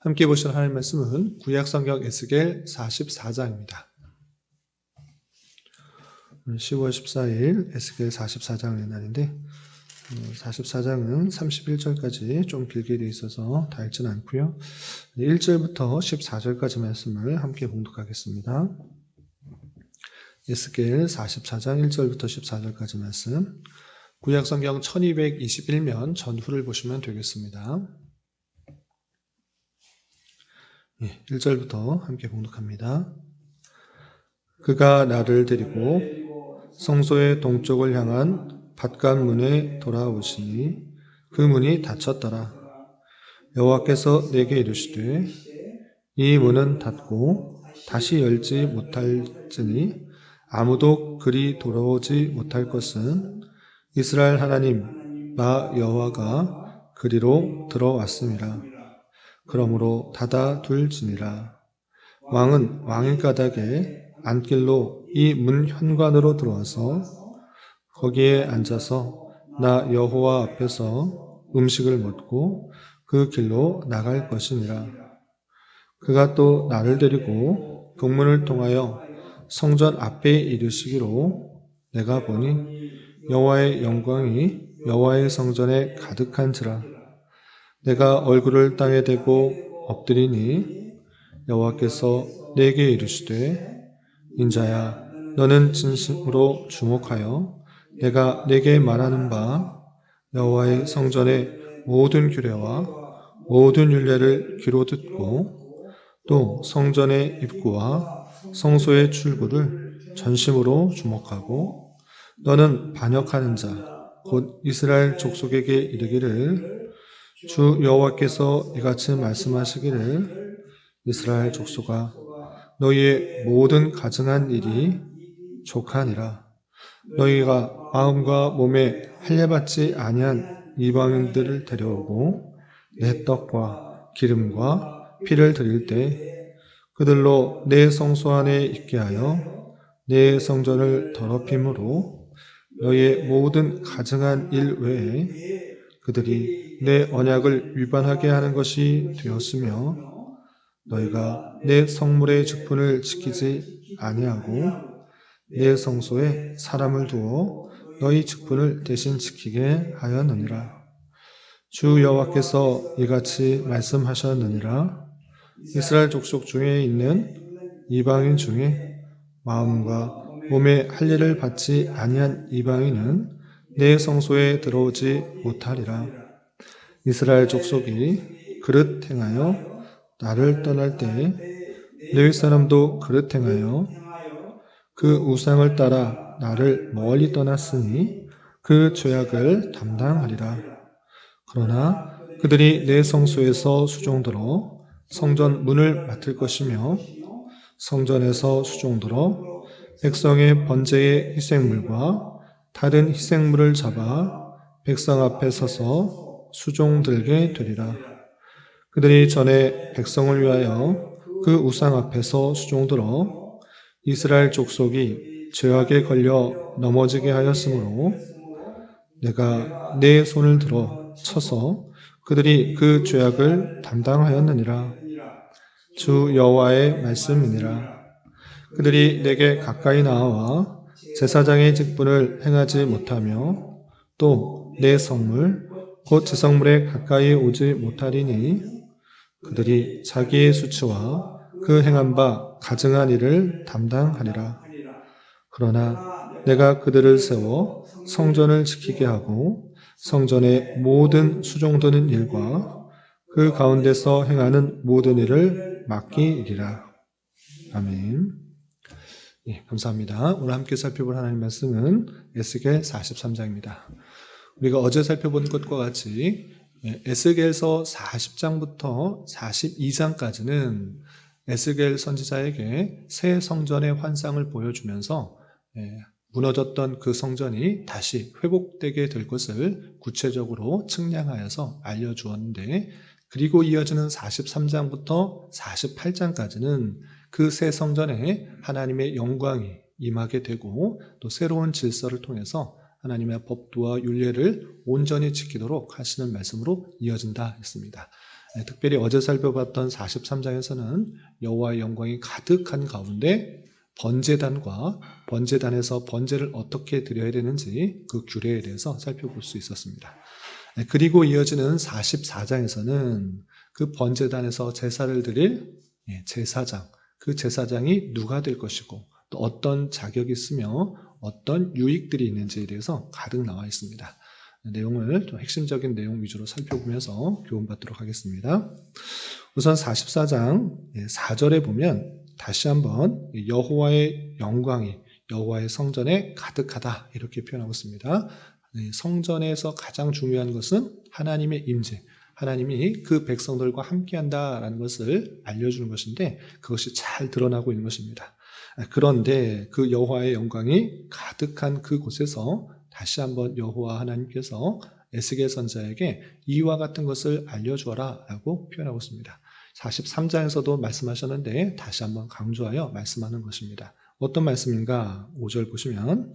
함께 보실 하나님의 말씀은 구약성경 에스겔 44장입니다. 10월 14일 에스겔 44장의 날인데 44장은 31절까지 좀 길게 되어 있어서 다 읽지는 않고요. 1절부터 14절까지 말씀을 함께 봉독하겠습니다. 에스겔 44장 1절부터 14절까지 말씀, 구약성경 1221면 전후를 보시면 되겠습니다. 1절부터 함께 봉독합니다. 그가 나를 데리고 성소의 동쪽을 향한 밭간문에 돌아오시니 그 문이 닫혔더라. 여호와께서 내게 이르시되 이 문은 닫고 다시 열지 못할지니 아무도 그리 돌아오지 못할 것은 이스라엘 하나님 나 여호와가 그리로 들어왔음이라. 그러므로 닫아둘지니라. 왕은 왕의 가닥에 안길로 이 문 현관으로 들어와서 거기에 앉아서 나 여호와 앞에서 음식을 먹고 그 길로 나갈 것이니라. 그가 또 나를 데리고 동문을 통하여 성전 앞에 이르시기로 내가 보니 여호와의 영광이 여호와의 성전에 가득한지라. 내가 얼굴을 땅에 대고 엎드리니 여호와께서 내게 이르시되 인자야 너는 진심으로 주목하여 내가 내게 말하는 바 여호와의 성전의 모든 규례와 모든 율례를 귀로 듣고 또 성전의 입구와 성소의 출구를 전심으로 주목하고 너는 반역하는 자 곧 이스라엘 족속에게 이르기를 주 여호와께서 이같이 말씀하시기를 이스라엘 족속아 너희의 모든 가증한 일이 족하니라. 너희가 마음과 몸에 할례받지 아니한 이방인들을 데려오고 내 떡과 기름과 피를 드릴 때 그들로 내 성소 안에 있게 하여 내 성전을 더럽힘으로 너희의 모든 가증한 일 외에 그들이 내 언약을 위반하게 하는 것이 되었으며 너희가 내 성물의 직분을 지키지 아니하고 내 성소에 사람을 두어 너희 직분을 대신 지키게 하였느니라. 주 여호와께서 이같이 말씀하셨느니라. 이스라엘 족속 중에 있는 이방인 중에 마음과 몸에 할례를 받지 아니한 이방인은 내 성소에 들어오지 못하리라. 이스라엘 족속이 그릇 행하여 나를 떠날 때에 레위 사람도 그릇 행하여 그 우상을 따라 나를 멀리 떠났으니 그 죄악을 담당하리라. 그러나 그들이 내 성소에서 수종들어 성전 문을 맡을 것이며 성전에서 수종들어 백성의 번제의 희생물과 다른 희생물을 잡아 백성 앞에 서서 수종들게 되리라. 그들이 전에 백성을 위하여 그 우상 앞에서 수종들어 이스라엘 족속이 죄악에 걸려 넘어지게 하였으므로 내가 내 손을 들어 쳐서 그들이 그 죄악을 담당하였느니라. 주 여호와의 말씀이니라. 그들이 내게 가까이 나와 제사장의 직분을 행하지 못하며 또 내 성물 곧 제 성물에 가까이 오지 못하리니 그들이 자기의 수치와 그 행한 바 가증한 일을 담당하리라. 그러나 내가 그들을 세워 성전을 지키게 하고 성전의 모든 수종드는 일과 그 가운데서 행하는 모든 일을 맡기리라. 아멘. 감사합니다. 오늘 함께 살펴볼 하나님 말씀은 에스겔 43장입니다. 우리가 어제 살펴본 것과 같이 에스겔서 40장부터 42장까지는 에스겔 선지자에게 새 성전의 환상을 보여주면서 무너졌던 그 성전이 다시 회복되게 될 것을 구체적으로 측량하여서 알려주었는데, 그리고 이어지는 43장부터 48장까지는 그 새 성전에 하나님의 영광이 임하게 되고 또 새로운 질서를 통해서 하나님의 법도와 율례를 온전히 지키도록 하시는 말씀으로 이어진다 했습니다. 특별히 어제 살펴봤던 43장에서는 여호와의 영광이 가득한 가운데 번제단과 번제단에서 번제를 어떻게 드려야 되는지 그 규례에 대해서 살펴볼 수 있었습니다. 그리고 이어지는 44장에서는 그 번제단에서 제사를 드릴 제사장, 그 제사장이 누가 될 것이고 또 어떤 자격이 있으며 어떤 유익들이 있는지에 대해서 가득 나와 있습니다. 내용을 좀 핵심적인 내용 위주로 살펴보면서 교훈받도록 하겠습니다. 우선 44장 4절에 보면 다시 한번 여호와의 영광이 여호와의 성전에 가득하다 이렇게 표현하고 있습니다. 성전에서 가장 중요한 것은 하나님의 임재, 하나님이 그 백성들과 함께한다라는 것을 알려주는 것인데 그것이 잘 드러나고 있는 것입니다. 그런데 그 여호와의 영광이 가득한 그곳에서 다시 한번 여호와 하나님께서 에스겔 선지자에게 이와 같은 것을 알려주어라 라고 표현하고 있습니다. 43장에서도 말씀하셨는데 다시 한번 강조하여 말씀하는 것입니다. 어떤 말씀인가? 5절 보시면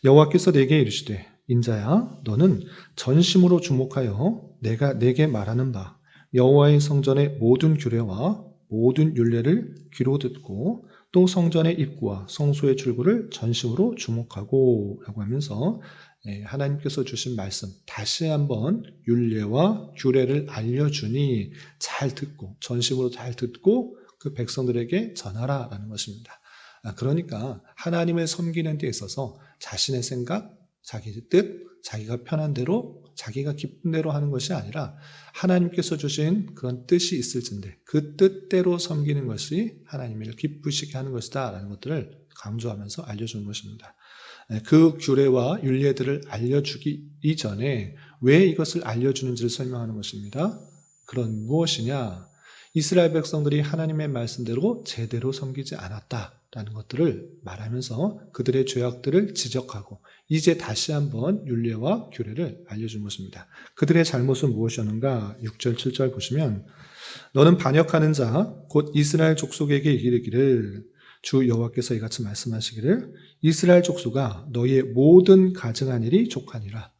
여호와께서 내게 이르시되 인자야 너는 전심으로 주목하여 내가 내게 말하는 바 여호와의 성전의 모든 규례와 모든 율례를 귀로 듣고 또 성전의 입구와 성소의 출구를 전심으로 주목하고 라고 하면서 하나님께서 주신 말씀 다시 한번 율례와 규례를 알려주니 잘 듣고 전심으로 잘 듣고 그 백성들에게 전하라 라는 것입니다. 그러니까 하나님을 섬기는 데 있어서 자신의 생각, 자기 뜻, 자기가 편한 대로 자기가 기쁜 대로 하는 것이 아니라 하나님께서 주신 그런 뜻이 있을진데 그 뜻대로 섬기는 것이 하나님을 기쁘시게 하는 것이다 라는 것들을 강조하면서 알려주는 것입니다. 그 규례와 율례들을 알려주기 이전에 왜 이것을 알려주는지를 설명하는 것입니다. 그런 무엇이냐? 이스라엘 백성들이 하나님의 말씀대로 제대로 섬기지 않았다라는 것들을 말하면서 그들의 죄악들을 지적하고 이제 다시 한번 율례와 규례를 알려준 것입니다. 그들의 잘못은 무엇이었는가? 6절 7절 보시면 너는 반역하는 자 곧 이스라엘 족속에게 이르기를 주 여호와께서 이같이 말씀하시기를 이스라엘 족속아 너희의 모든 가증한 일이 족하니라.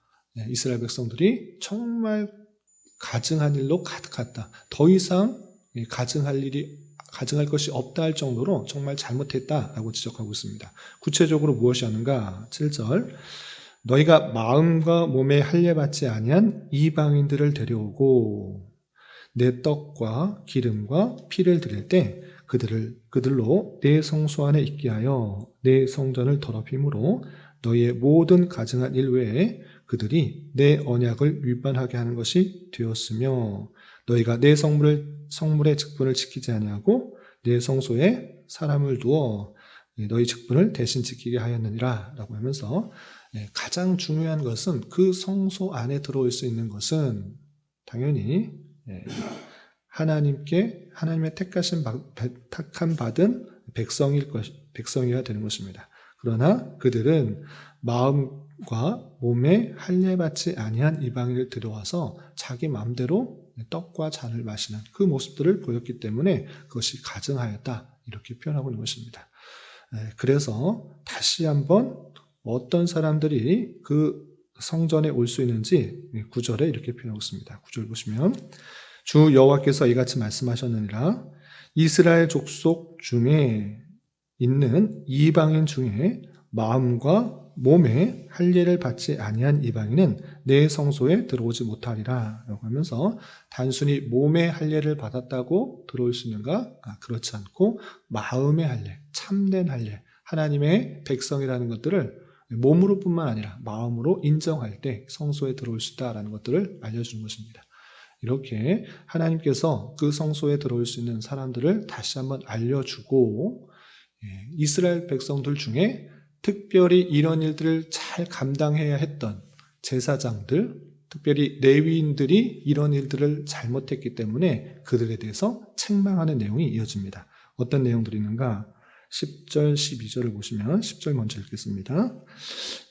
이스라엘 백성들이 정말 가증한 일로 가득했다. 더 이상 가증할 것이 없다 할 정도로 정말 잘못했다라고 지적하고 있습니다. 구체적으로 무엇이었는가? 7절 너희가 마음과 몸에 할례받지 아니한 이방인들을 데려오고 내 떡과 기름과 피를 드릴 때 그들로 내 성소 안에 있게 하여 내 성전을 더럽힘으로 너희의 모든 가증한 일 외에 그들이 내 언약을 위반하게 하는 것이 되었으며 너희가 내 성물의 직분을 지키지 아니하고 내 성소에 사람을 두어 너희 직분을 대신 지키게 하였느니라 라고 하면서 가장 중요한 것은 그 성소 안에 들어올 수 있는 것은 당연히 하나님의 택함 받은 백성이어야 되는 것입니다. 그러나 그들은 마음과 몸에 할례받지 아니한 이방인을 들어와서 자기 마음대로 떡과 잔을 마시는 그 모습들을 보였기 때문에 그것이 가증하였다 이렇게 표현하고 있는 것입니다. 그래서 다시 한번 어떤 사람들이 그 성전에 올 수 있는지 9절에 이렇게 표현하고 있습니다. 9절 보시면 주 여호와께서 이같이 말씀하셨느니라 이스라엘 족속 중에 있는 이방인 중에 마음과 몸에 할례를 받지 아니한 이방인은 내 성소에 들어오지 못하리라 라고 하면서 단순히 몸의 할례를 받았다고 들어올 수 있는가? 그렇지 않고 마음의 할례, 참된 할례, 하나님의 백성이라는 것들을 몸으로 뿐만 아니라 마음으로 인정할 때 성소에 들어올 수 있다는 것들을 알려주는 것입니다. 이렇게 하나님께서 그 성소에 들어올 수 있는 사람들을 다시 한번 알려주고 이스라엘 백성들 중에 특별히 이런 일들을 잘 감당해야 했던 제사장들, 특별히 레위인들이 이런 일들을 잘못했기 때문에 그들에 대해서 책망하는 내용이 이어집니다. 어떤 내용들이 있는가? 10절, 12절을 보시면 10절 먼저 읽겠습니다.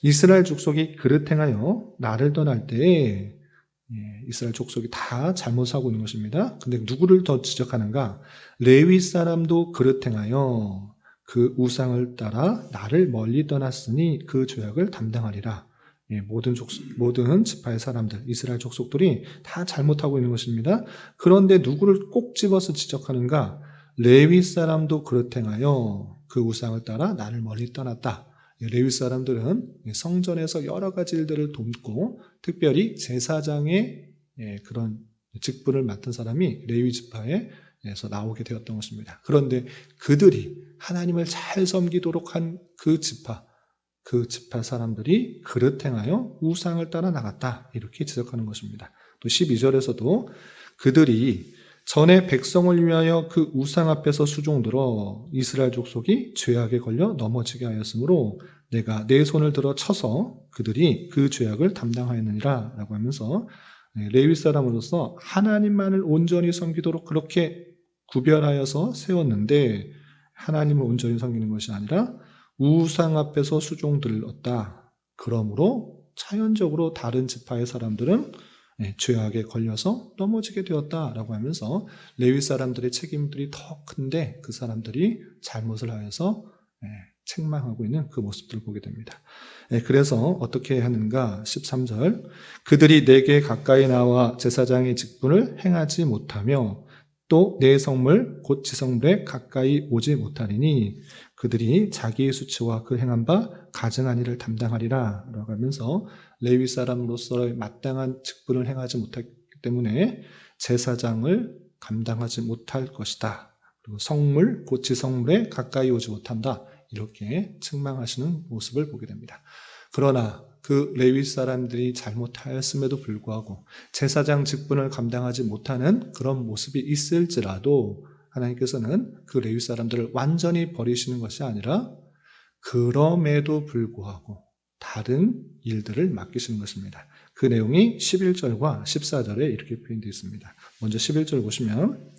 이스라엘 족속이 그릇 행하여 나를 떠날 때에 이스라엘 족속이 다 잘못하고 있는 것입니다. 근데 누구를 더 지적하는가? 레위 사람도 그릇 행하여 그 우상을 따라 나를 멀리 떠났으니 그 죄악을 담당하리라. 모든 지파의 사람들, 이스라엘 족속들이 다 잘못하고 있는 것입니다. 그런데 누구를 꼭 집어서 지적하는가? 레위 사람도 그렇게 행하여 그 우상을 따라 나를 멀리 떠났다. 레위 사람들은 성전에서 여러 가지 일들을 돕고 특별히 제사장의 그런 직분을 맡은 사람이 레위 지파에서 나오게 되었던 것입니다. 그런데 그들이 하나님을 잘 섬기도록 한 그 지파 사람들이 그릇 행하여 우상을 따라 나갔다. 이렇게 지적하는 것입니다. 또 12절에서도 그들이 전에 백성을 위하여 그 우상 앞에서 수종들어 이스라엘 족속이 죄악에 걸려 넘어지게 하였으므로 내가 내 손을 들어 쳐서 그들이 그 죄악을 담당하였느니라 라고 하면서 레위 사람으로서 하나님만을 온전히 섬기도록 그렇게 구별하여서 세웠는데 하나님을 온전히 섬기는 것이 아니라 우상 앞에서 수종들었다. 그러므로 자연적으로 다른 지파의 사람들은 죄악에 걸려서 넘어지게 되었다라고 하면서 레위 사람들의 책임들이 더 큰데 그 사람들이 잘못을 하여서 책망하고 있는 그 모습들을 보게 됩니다. 그래서 어떻게 하는가? 13절 그들이 내게 가까이 나와 제사장의 직분을 행하지 못하며 또 내 성물 곧 지성물에 가까이 오지 못하리니 그들이 자기의 수치와 그 행한 바 가증한 일을 담당하리라 라고 하면서 레위 사람으로서의 마땅한 직분을 행하지 못했기 때문에 제사장을 감당하지 못할 것이다. 그리고 성물 곧 지성물에 가까이 오지 못한다. 이렇게 책망하시는 모습을 보게 됩니다. 그러나 그 레위 사람들이 잘못하였음에도 불구하고 제사장 직분을 감당하지 못하는 그런 모습이 있을지라도 하나님께서는 그 레위 사람들을 완전히 버리시는 것이 아니라 그럼에도 불구하고 다른 일들을 맡기시는 것입니다. 그 내용이 11절과 14절에 이렇게 표현되어 있습니다. 먼저 11절 보시면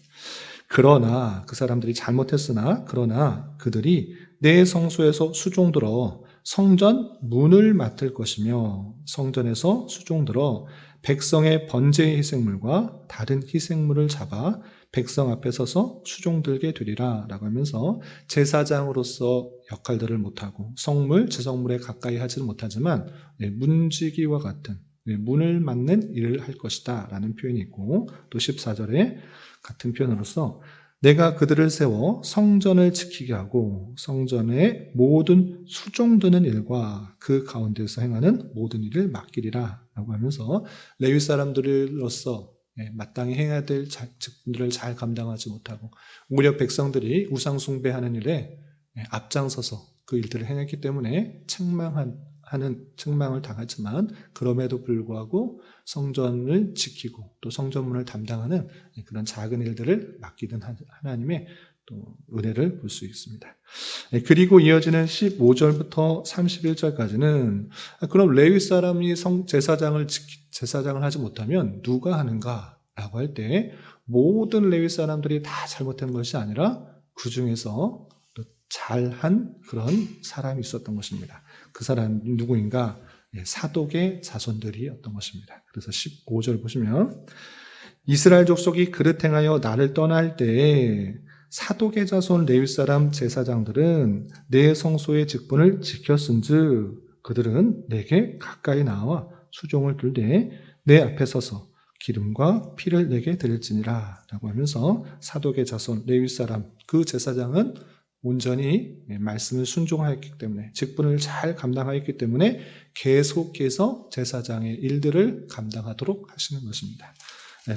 그러나 그 사람들이 잘못했으나 그러나 그들이 내 성소에서 수종들어 성전 문을 맡을 것이며 성전에서 수종들어 백성의 번제의 희생물과 다른 희생물을 잡아 백성 앞에 서서 수종들게 되리라 라고 하면서 제사장으로서 역할들을 못하고 성물, 지성물에 가까이 하지는 못하지만 문지기와 같은 문을 맡는 일을 할 것이다 라는 표현이 있고 또 14절에 같은 표현으로서 내가 그들을 세워 성전을 지키게 하고 성전의 모든 수종드는 일과 그 가운데서 행하는 모든 일을 맡기리라 라고 하면서 레위 사람들로서 마땅히 해야 될 직분들을 잘 감당하지 못하고 오히려 백성들이 우상 숭배하는 일에 앞장서서 그 일들을 행했기 때문에 책망을 당하지만 그럼에도 불구하고 성전을 지키고 또 성전문을 담당하는 그런 작은 일들을 맡기던 하나님의 또 은혜를 볼 수 있습니다. 그리고 이어지는 15절부터 31절까지는 그럼 레위 사람이 제사장을 하지 못하면 누가 하는가라고 할 때 모든 레위 사람들이 다 잘못한 것이 아니라 그 중에서 잘한 그런 사람이 있었던 것입니다. 그 사람이 누구인가? 사독의 자손들이었던 것입니다. 그래서 15절 보시면 이스라엘 족속이 그릇 행하여 나를 떠날 때에 사독의 자손 레위 사람 제사장들은 내 성소의 직분을 지켰은즉 그들은 내게 가까이 나와 수종을 들되 내 앞에 서서 기름과 피를 내게 드릴지니라 라고 하면서 사독의 자손 레위 사람 그 제사장은 온전히 말씀을 순종하였기 때문에 직분을 잘 감당하였기 때문에 계속해서 제사장의 일들을 감당하도록 하시는 것입니다.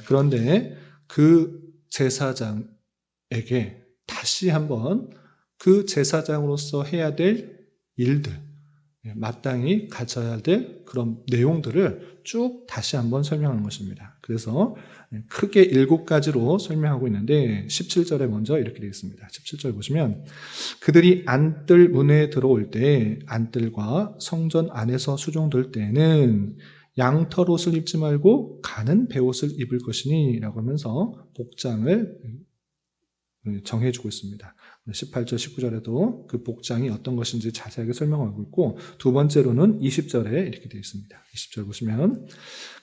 그런데 그 제사장에게 다시 한번 그 제사장으로서 해야 될 일들, 마땅히 가져야 될 그런 내용들을 쭉 다시 한번 설명하는 것입니다. 그래서 크게 7가지로 설명하고 있는데 17절에 먼저 이렇게 되어 있습니다. 17절 보시면 그들이 안뜰 문에 들어올 때 안뜰과 성전 안에서 수종들 때는 양털 옷을 입지 말고 가는 베옷을 입을 것이니 라고 하면서 복장을 정해주고 있습니다. 18절, 19절에도 그 복장이 어떤 것인지 자세하게 설명하고 있고, 두 번째로는 20절에 이렇게 되어 있습니다. 20절 보시면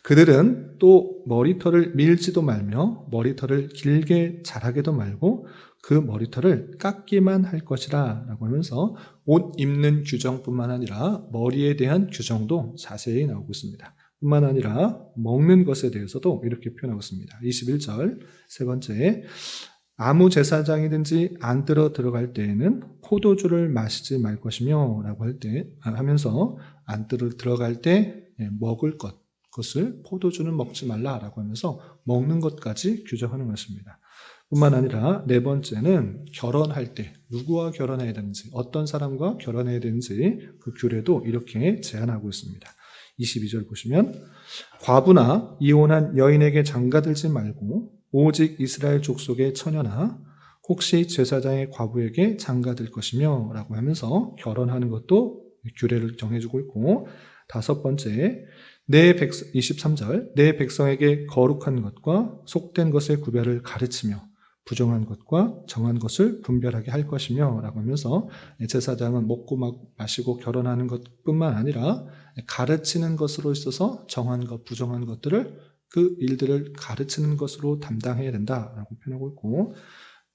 그들은 또 머리털을 밀지도 말며 머리털을 길게 자라게도 말고 그 머리털을 깎기만 할 것이라 라고 하면서 옷 입는 규정뿐만 아니라 머리에 대한 규정도 자세히 나오고 있습니다. 뿐만 아니라 먹는 것에 대해서도 이렇게 표현하고 있습니다. 21절 세 번째, 아무 제사장이든지 안 들어갈 때에는 포도주를 마시지 말 것이며 라고 하면서 안 들어갈 때 먹을 그것을 포도주는 먹지 말라라고 하면서 먹는 것까지 규정하는 것입니다. 뿐만 아니라 네 번째는 결혼할 때 누구와 결혼해야 되는지, 어떤 사람과 결혼해야 되는지 그 규례도 이렇게 제한하고 있습니다. 22절 보시면 과부나 이혼한 여인에게 장가들지 말고 오직 이스라엘 족속의 처녀나 혹시 제사장의 과부에게 장가들 것이며 라고 하면서 결혼하는 것도 규례를 정해주고 있고, 다섯 번째 23절 내 백성에게 거룩한 것과 속된 것의 구별을 가르치며 부정한 것과 정한 것을 분별하게 할 것이며 라고 하면서 제사장은 먹고 마시고 결혼하는 것뿐만 아니라 가르치는 것으로 있어서 정한 것, 부정한 것들을 그 일들을 가르치는 것으로 담당해야 된다라고 표현하고 있고,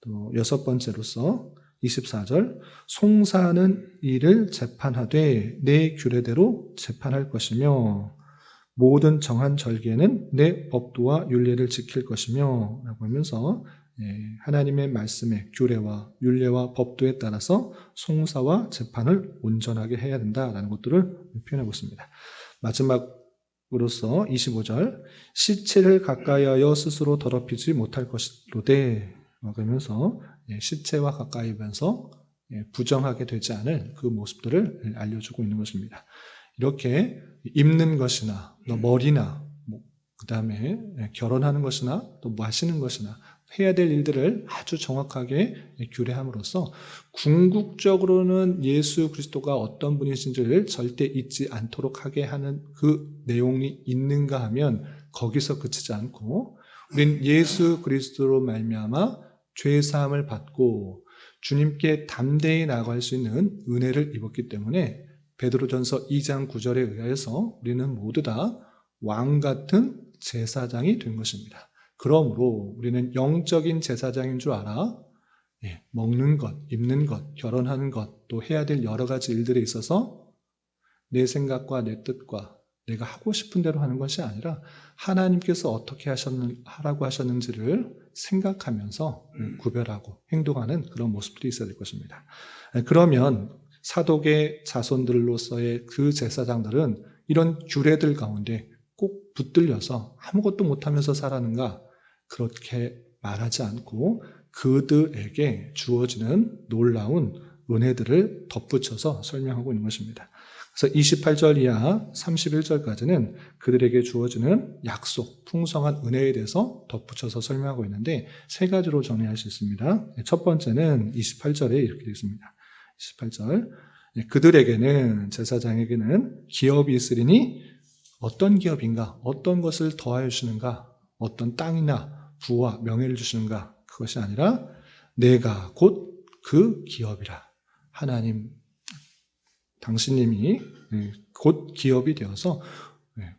또 여섯 번째로서 24절 송사하는 일을 재판하되 내 규례대로 재판할 것이며 모든 정한 절기에는 내 법도와 율례를 지킬 것이며 라고 하면서 하나님의 말씀의 규례와 율례와 법도에 따라서 송사와 재판을 온전하게 해야 된다라는 것들을 표현하고 있습니다. 마지막으로서 25절 시체를 가까이 하여 스스로 더럽히지 못할 것이로되 그러면서 시체와 가까이 하면서 부정하게 되지 않을 그 모습들을 알려주고 있는 것입니다. 이렇게 입는 것이나 또 머리나 그 다음에 결혼하는 것이나 또 마시는 것이나 해야 될 일들을 아주 정확하게 규례함으로써 궁극적으로는 예수 그리스도가 어떤 분이신지를 절대 잊지 않도록 하게 하는 그 내용이 있는가 하면 거기서 그치지 않고 우린 예수 그리스도로 말미암아 죄사함을 받고 주님께 담대히 나아갈 수 있는 은혜를 입었기 때문에 베드로전서 2장 9절에 의하여서 우리는 모두 다 왕 같은 제사장이 된 것입니다. 그러므로 우리는 영적인 제사장인 줄 알아 먹는 것, 입는 것, 결혼하는 것, 또 해야 될 여러 가지 일들에 있어서 내 생각과 내 뜻과 내가 하고 싶은 대로 하는 것이 아니라 하나님께서 어떻게 하라고 하셨는지를 생각하면서 구별하고 행동하는 그런 모습들이 있어야 될 것입니다. 그러면 사독의 자손들로서의 그 제사장들은 이런 규례들 가운데 꼭 붙들려서 아무것도 못하면서 살았는가? 그렇게 말하지 않고 그들에게 주어지는 놀라운 은혜들을 덧붙여서 설명하고 있는 것입니다. 그래서 28절 이하 31절까지는 그들에게 주어지는 약속, 풍성한 은혜에 대해서 덧붙여서 설명하고 있는데 세 가지로 정리할 수 있습니다. 첫 번째는 28절에 이렇게 되어 있습니다. 28절 그들에게는 제사장에게는 기업이 있으리니 어떤 기업인가? 어떤 것을 더하여 주시는가? 어떤 땅이나 부와 명예를 주시는가? 그것이 아니라 내가 곧 그 기업이라. 하나님, 당신님이 곧 기업이 되어서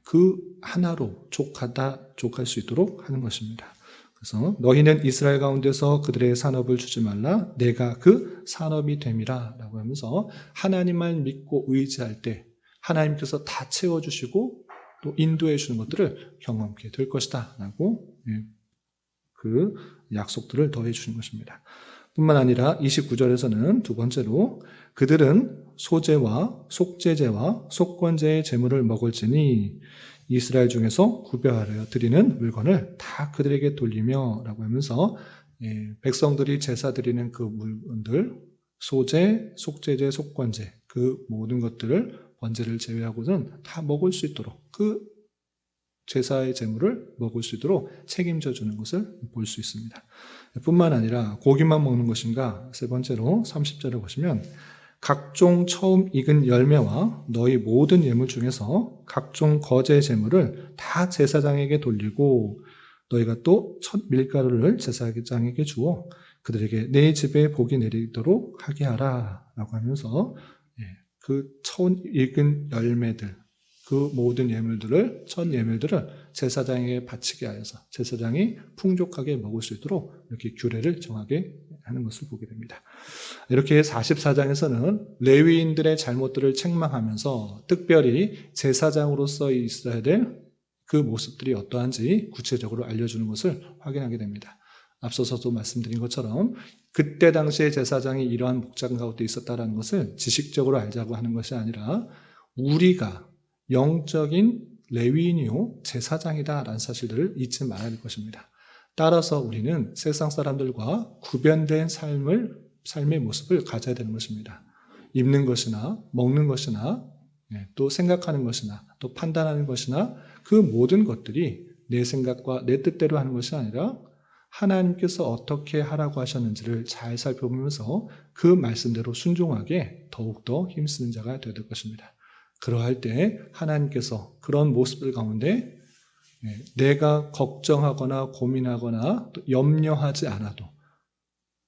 그 하나로 족할 수 있도록 하는 것입니다. 그래서 너희는 이스라엘 가운데서 그들의 산업을 주지 말라. 내가 그 산업이 됨이라 라고 하면서 하나님만 믿고 의지할 때 하나님께서 다 채워주시고 또 인도해 주는 것들을 경험하게 될 것이다 라고 그 약속들을 더해 주는 것입니다. 뿐만 아니라 29절에서는 두 번째로 그들은 소제와 속제제와 속건제의 제물을 먹을지니 이스라엘 중에서 구별하여 드리는 물건을 다 그들에게 돌리며 라고 하면서 백성들이 제사 드리는 그 물건들 소제, 속제제, 속건제 그 모든 것들을 번제를 제외하고는 다 먹을 수 있도록 그 제사의 제물을 먹을 수 있도록 책임져 주는 것을 볼 수 있습니다. 뿐만 아니라 고기만 먹는 것인가? 세 번째로 30절을 보시면 각종 처음 익은 열매와 너희 모든 예물 중에서 각종 거제 제물을 다 제사장에게 돌리고 너희가 또 첫 밀가루를 제사장에게 주어 그들에게 내 집에 복이 내리도록 하게 하라 라고 하면서 그 처음 익은 열매들, 그 모든 예물들을, 첫 예물들을 제사장에게 바치게 하여서 제사장이 풍족하게 먹을 수 있도록 이렇게 규례를 정하게 하는 것을 보게 됩니다. 이렇게 44장에서는 레위인들의 잘못들을 책망하면서 특별히 제사장으로서 있어야 될 그 모습들이 어떠한지 구체적으로 알려주는 것을 확인하게 됩니다. 앞서서도 말씀드린 것처럼 그때 당시에 제사장이 이러한 목장 가운데 있었다는 것을 지식적으로 알자고 하는 것이 아니라 우리가 영적인 레위인이요 제사장이다라는 사실들을 잊지 말아야 할 것입니다. 따라서 우리는 세상 사람들과 구별된 삶의 모습을 가져야 되는 것입니다. 입는 것이나 먹는 것이나 또 생각하는 것이나 또 판단하는 것이나 그 모든 것들이 내 생각과 내 뜻대로 하는 것이 아니라 하나님께서 어떻게 하라고 하셨는지를 잘 살펴보면서 그 말씀대로 순종하게 더욱더 힘쓰는 자가 되야 될 것입니다. 그러할 때 하나님께서 그런 모습들 가운데 내가 걱정하거나 고민하거나 또 염려하지 않아도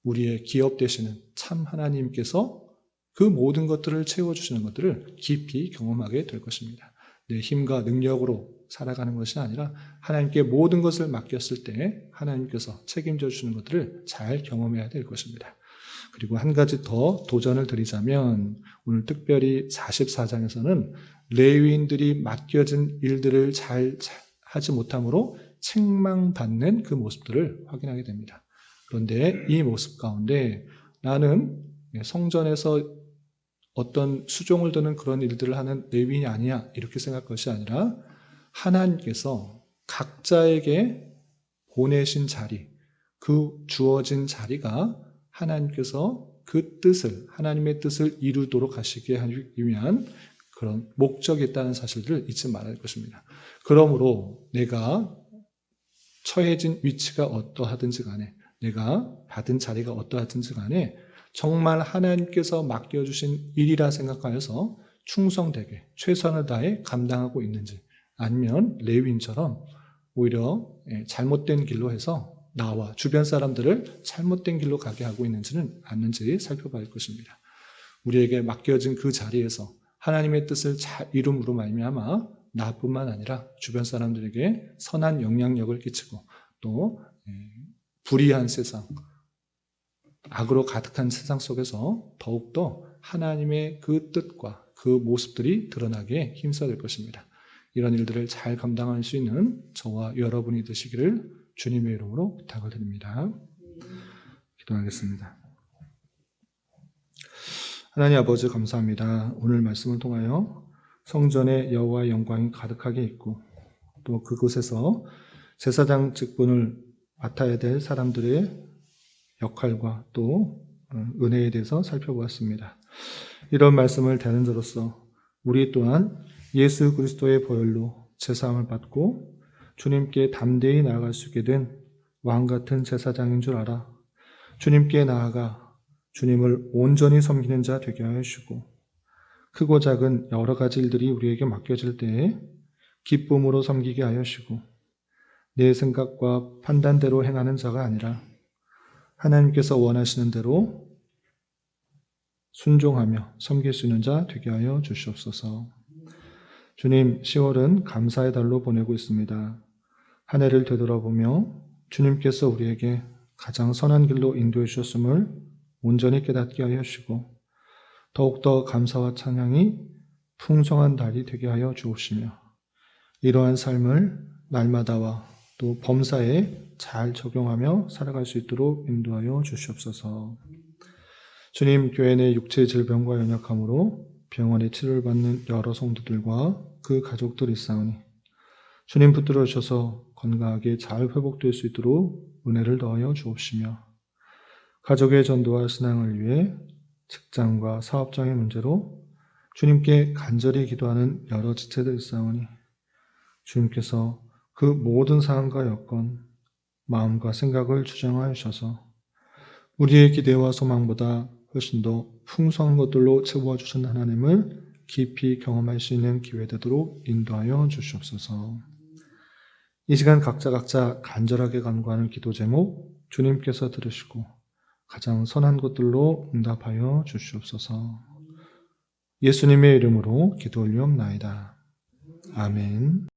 우리의 기업 되시는 참 하나님께서 그 모든 것들을 채워주시는 것들을 깊이 경험하게 될 것입니다. 내 힘과 능력으로 살아가는 것이 아니라 하나님께 모든 것을 맡겼을 때 하나님께서 책임져 주시는 것들을 잘 경험해야 될 것입니다. 그리고 한 가지 더 도전을 드리자면 오늘 특별히 44장에서는 레위인들이 맡겨진 일들을 잘 하지 못함으로 책망받는 그 모습들을 확인하게 됩니다. 그런데 이 모습 가운데 나는 성전에서 어떤 수종을 드는 그런 일들을 하는 레위인이 아니야 이렇게 생각할 것이 아니라 하나님께서 각자에게 보내신 자리, 그 주어진 자리가 하나님께서 그 뜻을, 하나님의 뜻을 이루도록 하시게 하기 위한 그런 목적이 있다는 사실을 잊지 말아야 할 것입니다. 그러므로 내가 처해진 위치가 어떠하든지 간에 내가 받은 자리가 어떠하든지 간에 정말 하나님께서 맡겨주신 일이라 생각하여서 충성되게 최선을 다해 감당하고 있는지 아니면 레위인처럼 오히려 잘못된 길로 해서 나와 주변 사람들을 잘못된 길로 가게 하고 있는지는 않는지 살펴봐야 할 것입니다. 우리에게 맡겨진 그 자리에서 하나님의 뜻을 잘 이룸으로 말미암아 나뿐만 아니라 주변 사람들에게 선한 영향력을 끼치고 또 불의한 세상, 악으로 가득한 세상 속에서 더욱더 하나님의 그 뜻과 그 모습들이 드러나게 힘써야 될 것입니다. 이런 일들을 잘 감당할 수 있는 저와 여러분이 되시기를 주님의 이름으로 부탁을 드립니다. 기도하겠습니다. 하나님 아버지 감사합니다. 오늘 말씀을 통하여 성전에 여호와의 영광이 가득하게 있고 또 그곳에서 제사장 직분을 맡아야 될 사람들의 역할과 또 은혜에 대해서 살펴보았습니다. 이런 말씀을 대는 자로서 우리 또한 예수 그리스도의 보혈로 제사함을 받고 주님께 담대히 나아갈 수 있게 된 왕같은 제사장인 줄 알아 주님께 나아가 주님을 온전히 섬기는 자 되게 하여 주시고 크고 작은 여러 가지 일들이 우리에게 맡겨질 때에 기쁨으로 섬기게 하여 주시고 내 생각과 판단대로 행하는 자가 아니라 하나님께서 원하시는 대로 순종하며 섬길 수 있는 자 되게 하여 주시옵소서. 주님, 10월은 감사의 달로 보내고 있습니다. 한 해를 되돌아보며 주님께서 우리에게 가장 선한 길로 인도해 주셨음을 온전히 깨닫게 하여 주시고 더욱더 감사와 찬양이 풍성한 달이 되게 하여 주옵시며 이러한 삶을 날마다와 또 범사에 잘 적용하며 살아갈 수 있도록 인도하여 주시옵소서. 주님, 교회 내 육체 질병과 연약함으로 병원에 치료를 받는 여러 성도들과 그 가족들이 있사오니 주님 붙들어 주셔서 건강하게 잘 회복될 수 있도록 은혜를 더하여 주옵시며 가족의 전도와 신앙을 위해 직장과 사업장의 문제로 주님께 간절히 기도하는 여러 지체들 있사오니 주님께서 그 모든 상황과 여건, 마음과 생각을 주장하여 주셔서 우리의 기대와 소망보다 훨씬 더 풍성한 것들로 채워주신 하나님을 깊이 경험할 수 있는 기회 되도록 인도하여 주시옵소서. 이 시간 각자 간절하게 간구하는 기도 제목 주님께서 들으시고 가장 선한 것들로 응답하여 주시옵소서. 예수님의 이름으로 기도 올리옵나이다. 아멘.